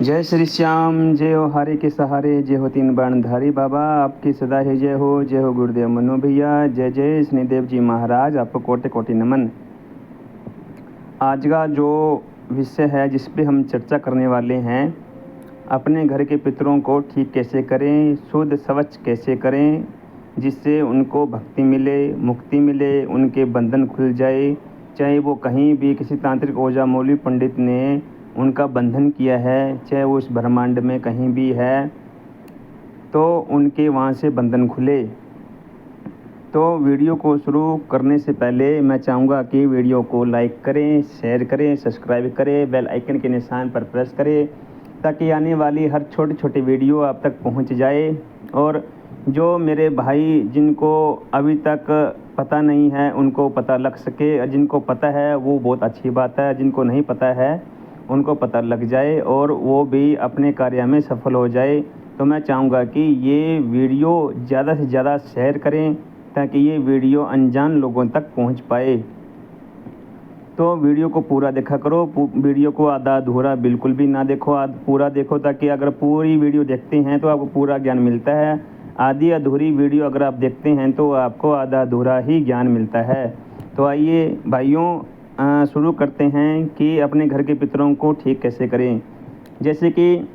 जय श्री श्याम, जय हो हारे के सहारे, जय हो तीन बाणधारी बाबा, आपकी सदा ही जय हो। जय हो गुरुदेव मनु भैया, जय जय शनिदेव जी महाराज, आपको कोटि कोटि नमन। आज का जो विषय है जिस पे हम चर्चा करने वाले हैं, अपने घर के पितरों को ठीक कैसे करें, शुद्ध स्वच्छ कैसे करें, जिससे उनको भक्ति मिले, मुक्ति मिले, उनके बंधन खुल जाए। चाहे वो कहीं भी किसी तांत्रिक ओझा मौलवी पंडित ने उनका बंधन किया है, चाहे वो इस ब्रह्मांड में कहीं भी है, तो उनके वहाँ से बंधन खुले। तो वीडियो को शुरू करने से पहले मैं चाहूँगा कि वीडियो को लाइक करें, शेयर करें, सब्सक्राइब करें, बेल आइकन के निशान पर प्रेस करें, ताकि आने वाली हर छोटी छोटी वीडियो आप तक पहुँच जाए। और जो मेरे भाई जिनको अभी तक पता नहीं है उनको पता लग सके, और जिनको पता है वो बहुत अच्छी बात है, जिनको नहीं पता है उनको पता लग जाए और वो भी अपने कार्य में सफल हो जाए। तो मैं चाहूँगा कि ये वीडियो ज़्यादा से ज़्यादा शेयर करें, ताकि ये वीडियो अनजान लोगों तक पहुंच पाए। तो वीडियो को पूरा देखा करो, वीडियो को आधा अधूरा बिल्कुल भी ना देखो, पूरा देखो, ताकि अगर पूरी वीडियो देखते हैं तो आपको पूरा ज्ञान मिलता है। आधी अधूरी वीडियो अगर आप देखते हैं तो आपको आधा अधूरा ही ज्ञान मिलता है। तो आइए भाइयों, शुरू करते हैं कि अपने घर के पितरों को ठीक कैसे करें। जैसे कि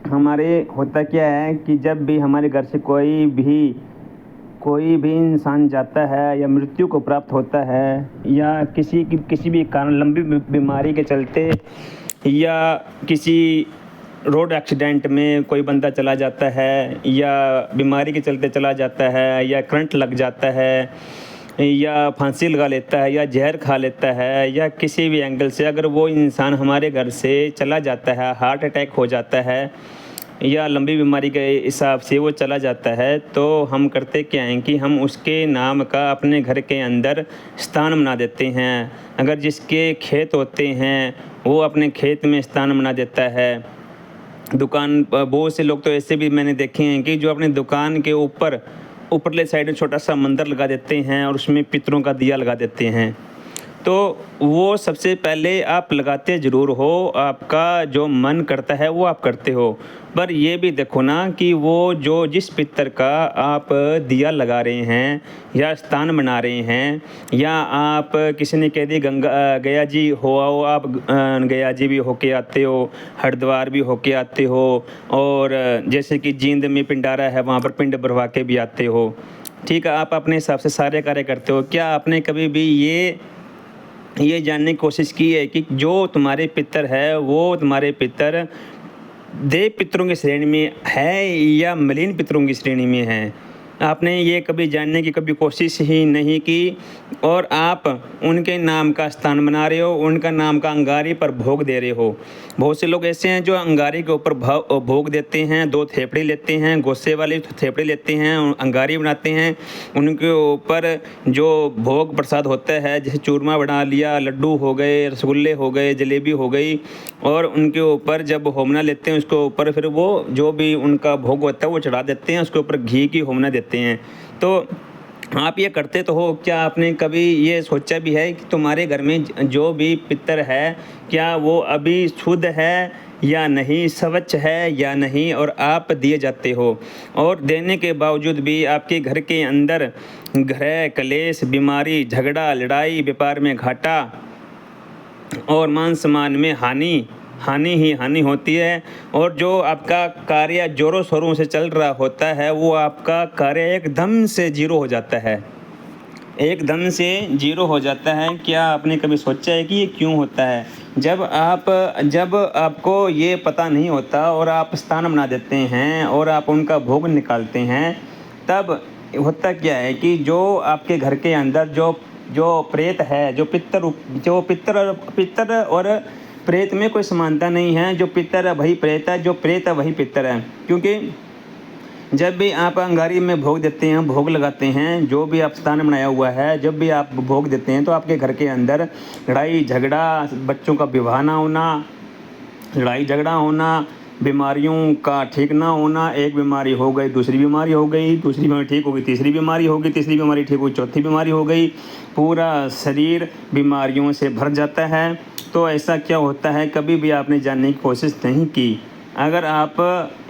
हमारे होता क्या है कि जब भी हमारे घर से कोई भी इंसान जाता है या मृत्यु को प्राप्त होता है, या किसी भी कारण लंबी बीमारी के चलते, या किसी रोड एक्सीडेंट में कोई बंदा चला जाता है, या बीमारी के चलते चला जाता है, या करंट लग जाता है, या फांसी लगा लेता है, या जहर खा लेता है, या किसी भी एंगल से अगर वो इंसान हमारे घर से चला जाता है, हार्ट अटैक हो जाता है या लंबी बीमारी के हिसाब से वो चला जाता है, तो हम करते क्या हैं कि हम उसके नाम का अपने घर के अंदर स्थान बना देते हैं। अगर जिसके खेत होते हैं वो अपने खेत में स्थान बना देता है। दुकान, बहुत से लोग तो ऐसे भी मैंने देखे हैं कि जो अपने दुकान के ऊपरले साइड में छोटा सा मंदिर लगा देते हैं और उसमें पितरों का दिया लगा देते हैं। तो वो सबसे पहले आप लगाते ज़रूर हो, आपका जो मन करता है वो आप करते हो, पर ये भी देखो ना कि वो जो जिस पितर का आप दिया लगा रहे हैं या स्थान बना रहे हैं, या आप किसी ने कह दी गया जी हो आओ, आप गया जी भी होके आते हो, हरिद्वार भी होके आते हो, और जैसे कि जींद में पिंडारा है वहाँ पर पिंड भरवा के भी आते हो। ठीक है, आप अपने हिसाब से सारे कार्य करते हो। क्या आपने कभी भी ये जानने की कोशिश की है कि जो तुम्हारे पितर है वो तुम्हारे पितर देव पितरों की श्रेणी में है या मलिन पितरों की श्रेणी में है? आपने ये कभी जानने की कभी कोशिश ही नहीं की, और आप उनके नाम का स्थान बना रहे हो, उनका नाम का अंगारी पर भोग दे रहे हो। बहुत से लोग ऐसे हैं जो अंगारी के ऊपर भोग देते हैं, 2 थेपड़ी लेते हैं, गोसे वाली थेपड़ी लेते हैं, अंगारी बनाते हैं, उनके ऊपर जो भोग प्रसाद होता है, जैसे चूरमा बना लिया, लड्डू हो गए, रसगुल्ले हो गए, जलेबी हो गई, और उनके ऊपर जब होमना लेते हैं उसके ऊपर फिर वो जो भी उनका भोग होता है वो चढ़ा देते हैं, उसके ऊपर घी की होमना देते हैं। तो आप ये करते तो हो, क्या आपने कभी ये सोचा भी है कि तुम्हारे घर में जो भी पितर है क्या वो अभी शुद्ध है या नहीं, स्वच्छ है या नहीं, और आप दिए जाते हो, और देने के बावजूद भी आपके घर के अंदर ग्रह कलेश, बीमारी, झगड़ा, लड़ाई, व्यापार में घाटा और मान सम्मान में हानि होती है, और जो आपका कार्य जोरों शोरों से चल रहा होता है वो आपका कार्य एकदम से जीरो हो जाता है, एकदम से जीरो हो जाता है। क्या आपने कभी सोचा है कि ये क्यों होता है? जब आपको ये पता नहीं होता और आप स्थान बना देते हैं और आप उनका भोग निकालते हैं, तब होता क्या है कि जो आपके घर के अंदर जो प्रेत है, जो पितर और प्रेत में कोई समानता नहीं है। जो पितर है वही प्रेत है, जो प्रेत है वही पितर है। क्योंकि जब भी आप अंगारी में भोग देते हैं, भोग लगाते हैं, जो भी आप स्थान बनाया हुआ है, जब भी आप भोग देते हैं तो आपके घर के अंदर लड़ाई झगड़ा, बच्चों का विवाह ना होना, लड़ाई झगड़ा होना, बीमारियों का ठीक ना होना, एक बीमारी हो गई दूसरी बीमारी हो गई, दूसरी बीमारी ठीक हो गई तीसरी बीमारी हो गई, तीसरी बीमारी ठीक हुई चौथी बीमारी हो गई, पूरा शरीर बीमारियों से भर जाता है। तो ऐसा क्या होता है, कभी भी आपने जानने की कोशिश नहीं की। अगर आप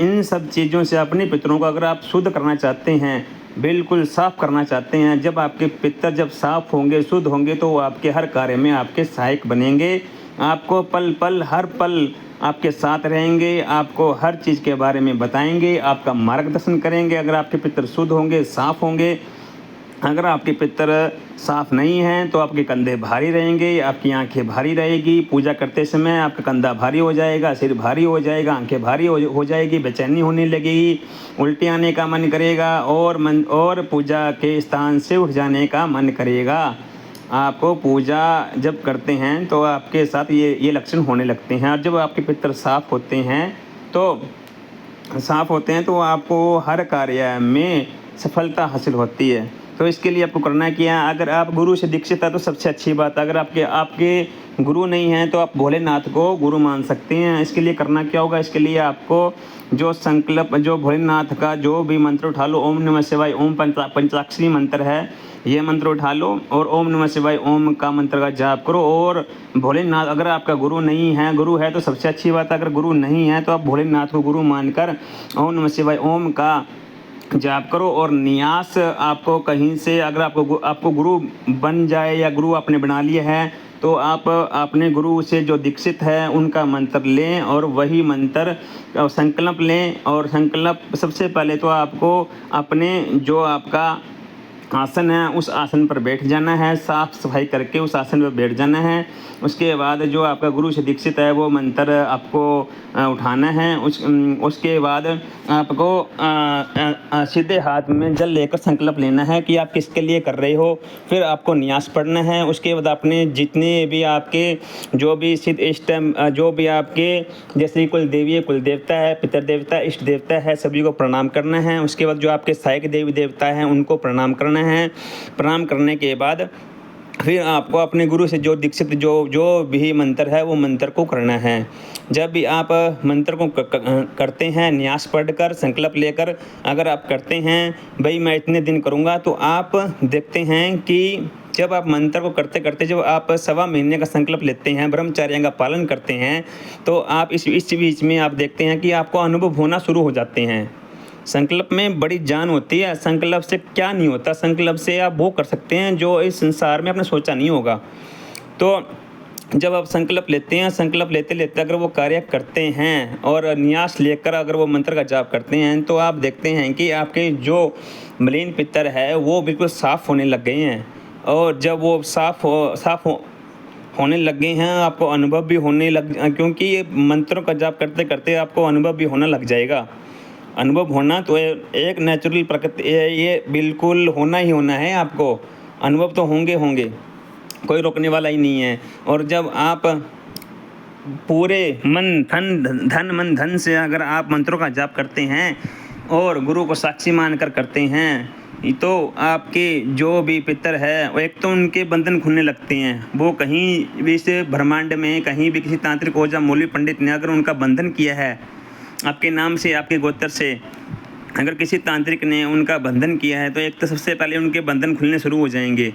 इन सब चीज़ों से अपने पितरों को अगर आप शुद्ध करना चाहते हैं, बिल्कुल साफ़ करना चाहते हैं, जब आपके पितर जब साफ़ होंगे, शुद्ध होंगे, तो वो आपके हर कार्य में आपके सहायक बनेंगे। आपको पल पल, हर पल आपके साथ रहेंगे, आपको हर चीज़ के बारे में बताएंगे, आपका मार्गदर्शन करेंगे। अगर आपके पितर शुद्ध होंगे, साफ़ होंगे। अगर आपके पितर साफ़ नहीं हैं तो आपके कंधे भारी रहेंगे, आपकी आंखें भारी रहेगी। पूजा करते समय आपका कंधा भारी हो जाएगा, सिर भारी हो जाएगा, आंखें भारी हो जाएगी, बेचैनी होने लगेगी, उल्टी आने का मन करेगा और पूजा के स्थान से उठ जाने का मन करेगा। आपको पूजा जब करते हैं तो आपके साथ ये लक्षण होने लगते हैं। और जब आपके पितर साफ़ होते हैं तो आपको हर कार्य में सफलता हासिल होती है। तो इसके लिए आपको करना क्या है, अगर आप गुरु से दीक्षित है तो सबसे अच्छी बात है। अगर आपके गुरु नहीं हैं तो आप भोलेनाथ को गुरु मान सकते हैं। इसके लिए करना क्या होगा, इसके लिए आपको जो भोलेनाथ का जो भी मंत्र उठा लो, ओम नमः शिवाय, ओम पंचाक्षरी मंत्र है, ये मंत्र उठा लो और ओम नमः शिवाय ओम का मंत्र का जाप करो। और भोलेनाथ, अगर आपका गुरु नहीं है, गुरु है तो सबसे अच्छी बात है। अगर गुरु नहीं है तो आप भोलेनाथ को गुरु मानकर ओम नमः शिवाय ओम का जाप करो। और नियास आपको कहीं से, अगर आपको गुरु बन जाए या गुरु आपने बना लिया है तो आप अपने गुरु से जो दीक्षित है उनका मंत्र लें और वही मंत्र संकल्प लें। और संकल्प सबसे पहले तो आपको अपने जो आपका आसन है उस आसन पर बैठ जाना है, साफ़ सफाई करके उस आसन पर बैठ जाना है। उसके बाद जो आपका गुरु से दीक्षित है वो मंत्र आपको उठाना है। उसके बाद आपको सीधे हाथ में जल लेकर संकल्प लेना है कि आप किसके लिए कर रहे हो। फिर आपको न्यास पढ़ना है। उसके बाद आपने जितने भी आपके जो भी सिद्ध इष्ट, जो भी आपके जैसे कुल देवी है, कुल देवता है, पितर देवता, इष्ट देवता है, सभी को प्रणाम करना है। उसके बाद जो आपके सहायक देवी देवता हैं उनको प्रणाम करना है। प्रणाम करने के बाद फिर आपको अपने गुरु से जो दीक्षित जो भी मंत्र है वो मंत्र को करना है। जब भी आप मंत्र को करते हैं, न्यास पढ़कर संकल्प लेकर अगर आप करते हैं भाई मैं इतने दिन करूँगा, तो आप देखते हैं कि जब आप मंत्र को करते करते जब आप 1.25 महीने का संकल्प लेते हैं, ब्रह्मचर्य का पालन करते हैं, तो आप इस बीच में आप देखते हैं कि आपको अनुभव होना शुरू हो जाते हैं। संकल्प में बड़ी जान होती है। संकल्प से क्या नहीं होता, संकल्प से आप वो कर सकते हैं जो इस संसार में आपने सोचा नहीं होगा। तो जब आप संकल्प लेते हैं, संकल्प लेते लेते अगर वो कार्य करते हैं और न्यास लेकर अगर वो मंत्र का जाप करते हैं, तो आप देखते हैं कि आपके जो मलिन पितर है वो बिल्कुल साफ़ होने लग गए हैं। और जब वो साफ़ होने लग गए हैं, आपको अनुभव भी होने क्योंकि ये मंत्रों का जाप करते करते आपको अनुभव भी होने लग जाएगा। अनुभव होना तो एक नेचुरल प्रकृति, ये बिल्कुल होना ही होना है। आपको अनुभव तो होंगे, कोई रोकने वाला ही नहीं है। और जब आप पूरे मन धन से अगर आप मंत्रों का जाप करते हैं और गुरु को साक्षी मानकर करते हैं, तो आपके जो भी पितर है वो एक तो उनके बंधन खुलने लगते हैं। वो कहीं भी से ब्रह्मांड में कहीं भी किसी तांत्रिक ओझा मौलवी पंडित ने अगर उनका बंधन किया है, आपके नाम से, आपके गोत्र से अगर किसी तांत्रिक ने उनका बंधन किया है, तो एक तो सबसे पहले उनके बंधन खुलने शुरू हो जाएंगे।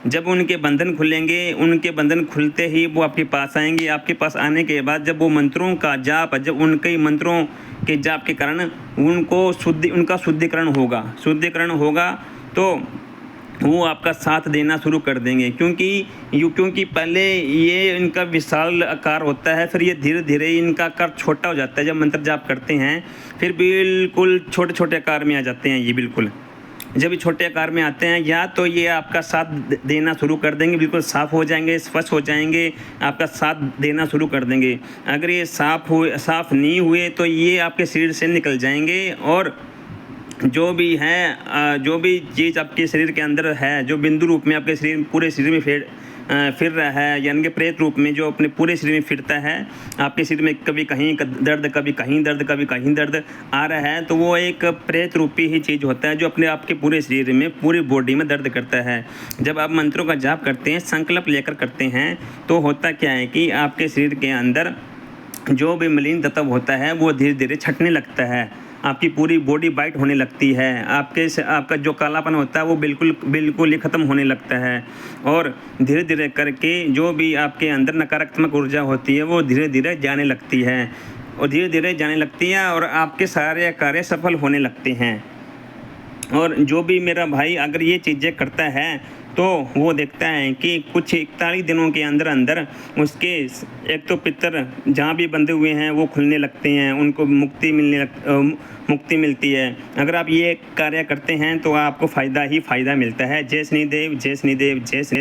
जब उनके बंधन खुलेंगे, उनके बंधन खुलते ही वो आपके पास आएंगे। आपके पास आने के बाद जब वो मंत्रों का जाप, जब उनके मंत्रों के जाप के कारण उनका शुद्धिकरण होगा तो वो आपका साथ देना शुरू कर देंगे। क्योंकि पहले ये इनका विशाल आकार होता है, फिर ये धीरे धीरे इनका आकार छोटा हो जाता है। जब मंत्र जाप करते हैं फिर बिल्कुल छोटे छोटे आकार में आ जाते हैं। ये बिल्कुल जब ये छोटे आकार में आते हैं, या तो ये आपका साथ देना शुरू कर देंगे, बिल्कुल साफ़ हो जाएंगे, स्पष्ट हो जाएंगे, आपका साथ देना शुरू कर देंगे। अगर ये साफ़ नहीं हुए तो ये आपके शरीर से निकल जाएंगे। और जो भी चीज़ आपके शरीर के अंदर है, जो बिंदु रूप में आपके पूरे शरीर में फिर रहा है, यानी कि प्रेत रूप में जो अपने पूरे शरीर में फिरता है, आपके शरीर में कभी कहीं दर्द, कभी कहीं दर्द आ रहा है, तो वो एक प्रेत रूपी ही चीज़ होता है जो अपने आपके पूरे शरीर में, पूरी बॉडी में दर्द करता है। जब आप मंत्रों का जाप करते हैं, संकल्प लेकर करते हैं, तो होता क्या है कि आपके शरीर के अंदर जो भी मलिन तत्व होता है वो धीरे धीरे छटने लगता है। आपकी पूरी बॉडी वाइट होने लगती है, आपका जो कालापन होता है वो बिल्कुल ही ख़त्म होने लगता है। और धीरे धीरे करके जो भी आपके अंदर नकारात्मक ऊर्जा होती है वो धीरे धीरे जाने लगती है और आपके सारे कार्य सफल होने लगते हैं। और जो भी मेरा भाई अगर ये चीज़ें करता है तो वो देखता है कि कुछ 41 दिनों के अंदर अंदर उसके एक तो पितर जहाँ भी बंधे हुए हैं वो खुलने लगते हैं, उनको मुक्ति मिलती है। अगर आप ये कार्य करते हैं तो आपको फ़ायदा ही फ़ायदा मिलता है। जय शनिदेव, जय शनिदेव, जय शनि।